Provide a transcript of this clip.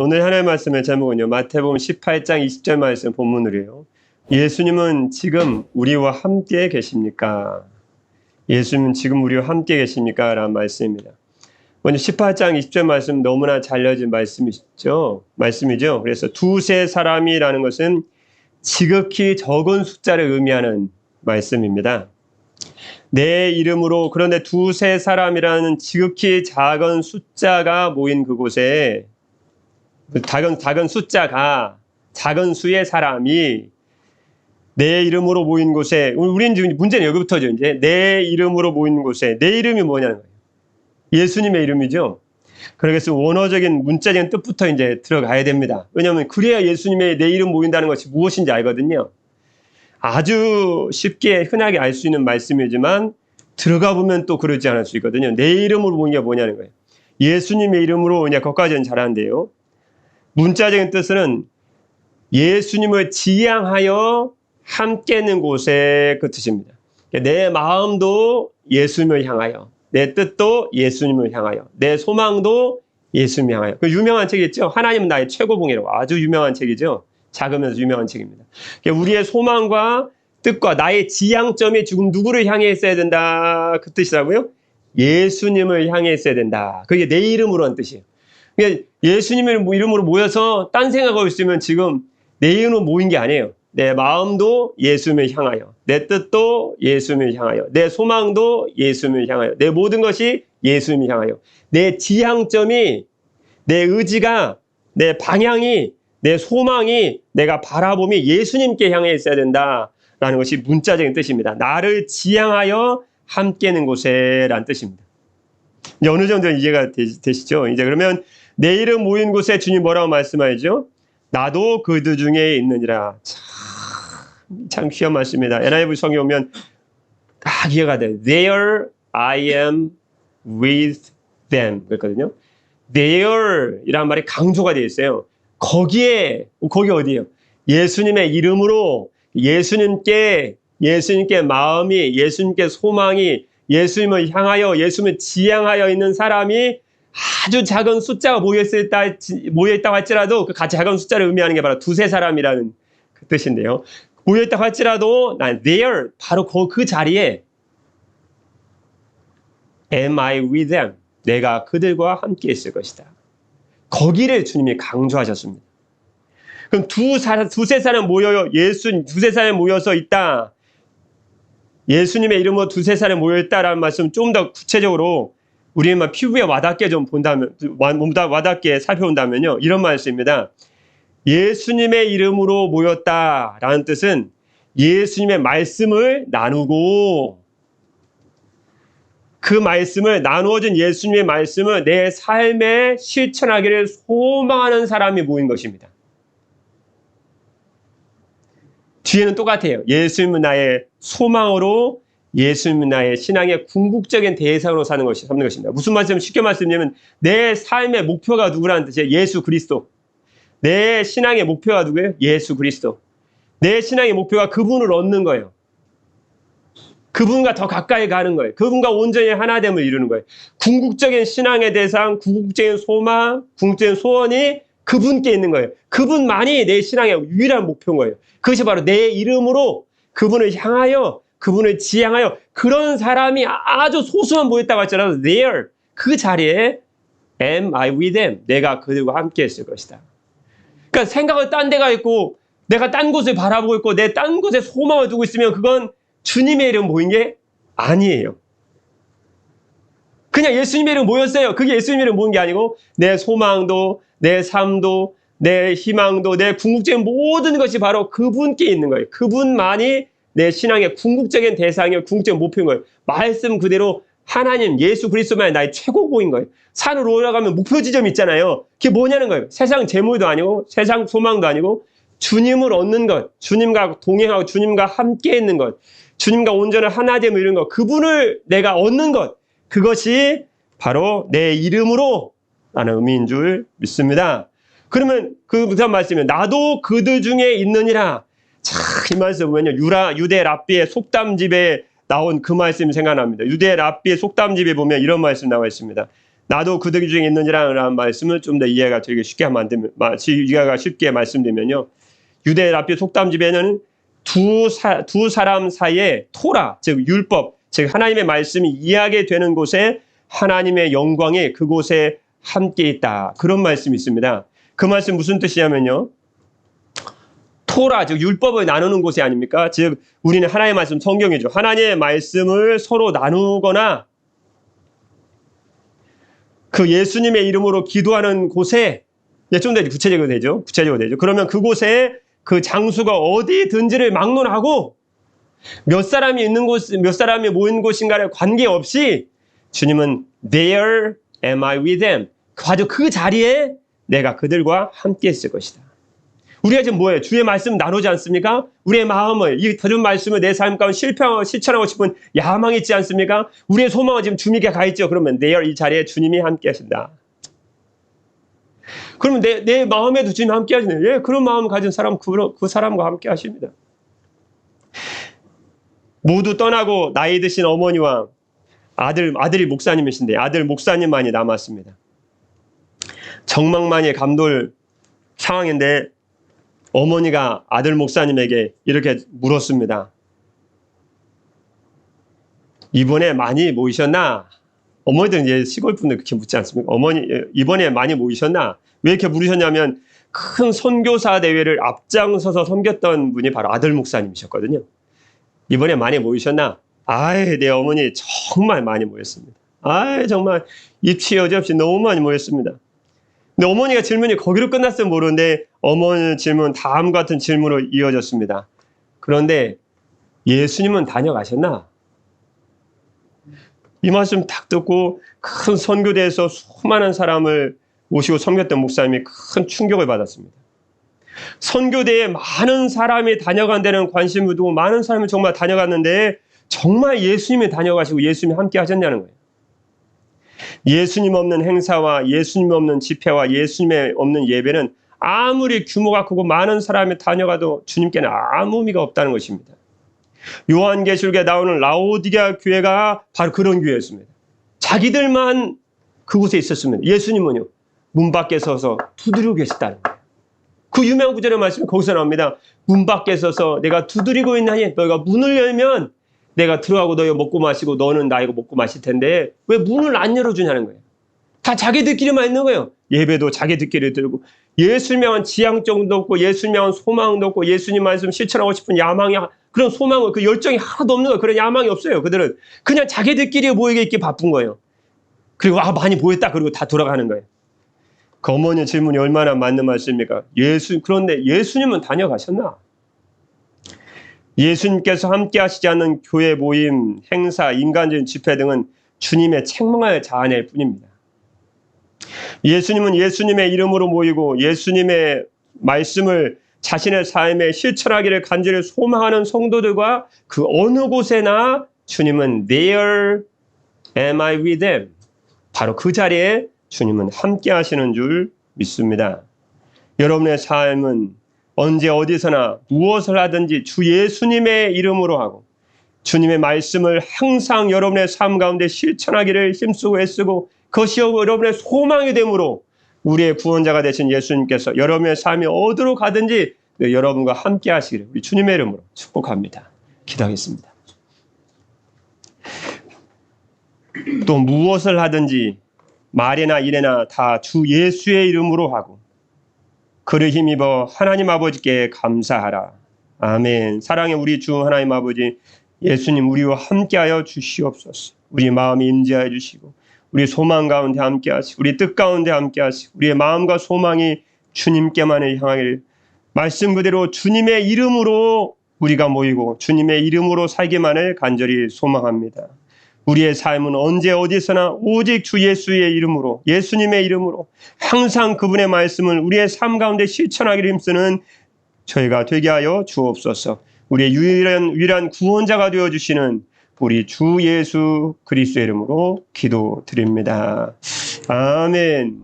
오늘 하나의 말씀의 제목은요, 마태복음 18장 20절 말씀 본문으로요. 예수님은 지금 우리와 함께 계십니까? 예수님은 지금 우리와 함께 계십니까? 라는 말씀입니다. 먼저 18장 20절 말씀 너무나 잘 알려진 말씀이죠. 그래서 두세 사람이라는 것은 지극히 적은 숫자를 의미하는 말씀입니다. 내 이름으로, 그런데 두세 사람이라는 지극히 작은 숫자가 모인 그곳에, 작은 숫자가, 작은 수의 사람이 내 이름으로 모인 곳에, 우리는 지금 문제는 여기부터죠. 이제 내 이름으로 모인 곳에, 내 이름이 뭐냐는 거예요. 예수님의 이름이죠. 그래서 원어적인 문자적인 뜻부터 이제 들어가야 됩니다. 왜냐하면 그래야 예수님의 내 이름 모인다는 것이 무엇인지 알거든요. 아주 쉽게 흔하게 알 수 있는 말씀이지만 들어가 보면 또 그러지 않을 수 있거든요. 내 이름으로 모인 게 뭐냐는 거예요. 예수님의 이름으로, 이제 거기까지는 잘하는데요. 문자적인 뜻은 예수님을 지향하여 함께 있는 곳에, 그 뜻입니다. 내 마음도 예수님을 향하여, 내 뜻도 예수님을 향하여, 내 소망도 예수님을 향하여. 그 유명한 책이 있죠. 하나님은 나의 최고봉이라고. 아주 유명한 책이죠. 작으면서 유명한 책입니다. 우리의 소망과 뜻과 나의 지향점이 지금 누구를 향해 있어야 된다, 그 뜻이라고요? 예수님을 향해 있어야 된다. 그게 내 이름으로 한 뜻이에요. 그러니까 예수님의 이름으로 모여서 딴 생각하고 있으면 지금 내 이름으로 모인 게 아니에요. 내 마음도 예수님을 향하여, 내 뜻도 예수님을 향하여, 내 소망도 예수님을 향하여, 내 모든 것이 예수님을 향하여, 내 지향점이, 내 의지가, 내 방향이, 내 소망이, 내가 바라봄이 예수님께 향해 있어야 된다라는 것이 문자적인 뜻입니다. 나를 지향하여 함께 있는 곳에 라는 뜻입니다. 이제 어느 정도 이해가 되시죠? 이제 그러면 내 이름 모인 곳에 주님 뭐라고 말씀하시죠? 나도 그들 중에 있느니라. 참 귀한 말씀입니다. NIV 성경 보면 딱 이해가 돼요. There I am with them. 그랬거든요. There 이라는 말이 강조가 되어 있어요. 거기 어디예요? 예수님의 이름으로 예수님께 마음이, 예수님께 소망이, 예수님을 향하여, 예수님을 지향하여 있는 사람이 아주 작은 숫자가 모여있다고 할지라도 그 작은 숫자를 의미하는 게 바로 두세 사람이라는 그 뜻인데요. 모여있다고 할지라도 난 there, 바로 그 자리에 am I with them? 내가 그들과 함께 있을 것이다. 거기를 주님이 강조하셨습니다. 그럼 두세 사람 모여요. 두세 사람 모여서 있다. 예수님의 이름으로 두세 사람 모여있다라는 말씀 좀 더 구체적으로 우리는 피부에 와닿게 좀 본다면, 와닿게 살펴본다면요. 이런 말씀입니다. 예수님의 이름으로 모였다라는 뜻은 예수님의 말씀을 나누고 그 말씀을, 나누어진 예수님의 말씀을 내 삶에 실천하기를 소망하는 사람이 모인 것입니다. 뒤에는 똑같아요. 예수님은 나의 소망으로, 예수님은 나의 신앙의 궁극적인 대상으로 삼는 것입니다. 무슨 말씀이냐면, 쉽게 말씀드리면 내 삶의 목표가 누구라는 뜻이에요? 예수 그리스도. 내 신앙의 목표가 누구예요? 예수 그리스도. 내 신앙의 목표가 그분을 얻는 거예요. 그분과 더 가까이 가는 거예요. 그분과 온전히 하나됨을 이루는 거예요. 궁극적인 신앙의 대상, 궁극적인 소망, 궁극적인 소원이 그분께 있는 거예요. 그분만이 내 신앙의 유일한 목표인 거예요. 그것이 바로 내 이름으로 그분을 향하여, 그분을 지향하여, 그런 사람이 아주 소수만 모였다고 할지라도 there, 그 자리에 am I with them? 내가 그들과 함께 있을 것이다. 그러니까 생각은 딴 데가 있고 내가 딴 곳을 바라보고 있고 내 딴 곳에 소망을 두고 있으면 그건 주님의 이름 모인 게 아니에요. 그냥 예수님의 이름 모였어요. 그게 예수님의 이름 모인 게 아니고 내 소망도, 내 삶도, 내 희망도, 내 궁극적인 모든 것이 바로 그분께 있는 거예요. 그분만이 내 신앙의 궁극적인 대상이요, 궁극적인 목표인 거예요. 말씀 그대로 하나님, 예수 그리스도만이 나의 최고봉인 거예요. 산으로 올라가면 목표 지점이 있잖아요. 그게 뭐냐는 거예요. 세상 재물도 아니고 세상 소망도 아니고 주님을 얻는 것, 주님과 동행하고 주님과 함께 있는 것, 주님과 온전한 하나됨을 이루는 것, 그분을 내가 얻는 것, 그것이 바로 내 이름으로 라는 의미인 줄 믿습니다. 그러면 그 무슨 말씀이에요? 나도 그들 중에 있느니라. 참, 이 말씀 보면요. 유대 랍비의 속담집에 나온 그 말씀이 생각납니다. 유대 랍비의 속담집에 보면 이런 말씀 나와 있습니다. 나도 그들 중에 있느니라는 말씀을 좀 더 이해가 되게 쉽게 말씀드리면요. 유대 랍비 속담집에는 두 사람 사이에 토라, 즉 율법, 즉 하나님의 말씀이 이해하게 되는 곳에 하나님의 영광이 그곳에 함께 있다. 그런 말씀이 있습니다. 그 말씀 무슨 뜻이냐면요. 토라, 즉 율법을 나누는 곳이 아닙니까? 즉 우리는 하나님의 말씀, 성경이죠. 하나님의 말씀을 서로 나누거나 그 예수님의 이름으로 기도하는 곳에 좀 더 구체적으로 되죠. 그러면 그곳에 그 장수가 어디든지를 막론하고 몇 사람이 있는 곳, 몇 사람이 모인 곳인가에 관계없이 주님은 there am I with them. 아주 그 자리에 내가 그들과 함께 있을 것이다. 우리가 지금 뭐예요? 주의 말씀 나누지 않습니까? 우리의 마음을, 이 들은 말씀을 내 삶 가운데 실천하고 싶은 야망이 있지 않습니까? 우리의 소망은 지금 주님께 가 있죠. 그러면 there, 이 자리에 주님이 함께 하신다. 그러면 내 마음에도 주님 함께 하시네요. 예, 그런 마음을 가진 사람, 그 사람과 함께 하십니다. 모두 떠나고 나이 드신 어머니와 아들이 목사님이신데 아들 목사님만이 남았습니다. 정막만이 감돌 상황인데 어머니가 아들 목사님에게 이렇게 물었습니다. 이번에 많이 모이셨나? 어머니들은 이제 시골 분들 그렇게 묻지 않습니까? 어머니, 이번에 많이 모이셨나? 왜 이렇게 물으셨냐면 큰 선교사 대회를 앞장서서 섬겼던 분이 바로 아들 목사님이셨거든요. 이번에 많이 모이셨나? 아이, 내 어머니 정말 많이 모였습니다. 아이, 정말 입치 여지없이 너무 많이 모였습니다. 근데 어머니가 질문이 거기로 끝났으면 모르는데 어머니 질문 다음 같은 질문으로 이어졌습니다. 그런데 예수님은 다녀가셨나? 이 말씀 딱 듣고 큰 선교대에서 수많은 사람을 모시고 섬겼던 목사님이 큰 충격을 받았습니다. 선교대에 많은 사람이 다녀간 데는 관심을 두고 많은 사람이 정말 다녀갔는데 정말 예수님이 다녀가시고 예수님이 함께 하셨냐는 거예요. 예수님 없는 행사와 예수님 없는 집회와 예수님의 없는 예배는 아무리 규모가 크고 많은 사람이 다녀가도 주님께는 아무 의미가 없다는 것입니다. 요한계시록에 나오는 라오디게아 교회가 바로 그런 교회였습니다. 자기들만 그곳에 있었습니다. 예수님은요, 문 밖에 서서 두드리고 계셨다는 거예요. 그 유명한 구절의 말씀이 거기서 나옵니다. 문 밖에 서서 내가 두드리고 있나니 너희가 문을 열면 내가 들어가고 너희가 먹고 마시고 너는 나이고 먹고 마실 텐데 왜 문을 안 열어주냐는 거예요. 다 자기들끼리만 있는 거예요. 예배도 자기들끼리 들고 예수님에 대한 지향정도 없고 예수님에 대한 소망도 없고 예수님 말씀 실천하고 싶은 야망이 그런 소망을 그 열정이 하나도 없는 거예요. 그런 야망이 없어요. 그들은 그냥 자기들끼리 모이게 있기 바쁜 거예요. 그리고 많이 모였다 그리고 다 돌아가는 거예요. 그 어머니의 질문이 얼마나 맞는 말씀입니까? 그런데 예수님은 다녀가셨나? 예수님께서 함께 하시지 않는 교회 모임, 행사, 인간적인 집회 등은 주님의 책망을 자아낼 뿐입니다. 예수님은 예수님의 이름으로 모이고 예수님의 말씀을 자신의 삶에 실천하기를 간절히 소망하는 성도들과 그 어느 곳에나 주님은 there am I with them. 바로 그 자리에 주님은 함께 하시는 줄 믿습니다. 여러분의 삶은 언제 어디서나 무엇을 하든지 주 예수님의 이름으로 하고 주님의 말씀을 항상 여러분의 삶 가운데 실천하기를 힘쓰고 애쓰고 그것이 여러분의 소망이 되므로 우리의 구원자가 되신 예수님께서 여러분의 삶이 어디로 가든지 여러분과 함께 하시기를 우리 주님의 이름으로 축복합니다. 기도하겠습니다. 또 무엇을 하든지 말이나 일이나 다 주 예수의 이름으로 하고 그를 힘입어 하나님 아버지께 감사하라. 아멘. 사랑의 우리 주 하나님 아버지 예수님 우리와 함께하여 주시옵소서. 우리 마음이 임재하여 주시고 우리 소망 가운데 함께 하시고 우리 뜻 가운데 함께 하시고 우리의 마음과 소망이 주님께만을 향하기를 말씀 그대로 주님의 이름으로 우리가 모이고 주님의 이름으로 살기만을 간절히 소망합니다. 우리의 삶은 언제 어디서나 오직 주 예수의 이름으로 예수님의 이름으로 항상 그분의 말씀을 우리의 삶 가운데 실천하기를 힘쓰는 저희가 되게 하여 주옵소서. 우리의 유일한 구원자가 되어주시는 우리 주 예수 그리스도의 이름으로 기도드립니다. 아멘.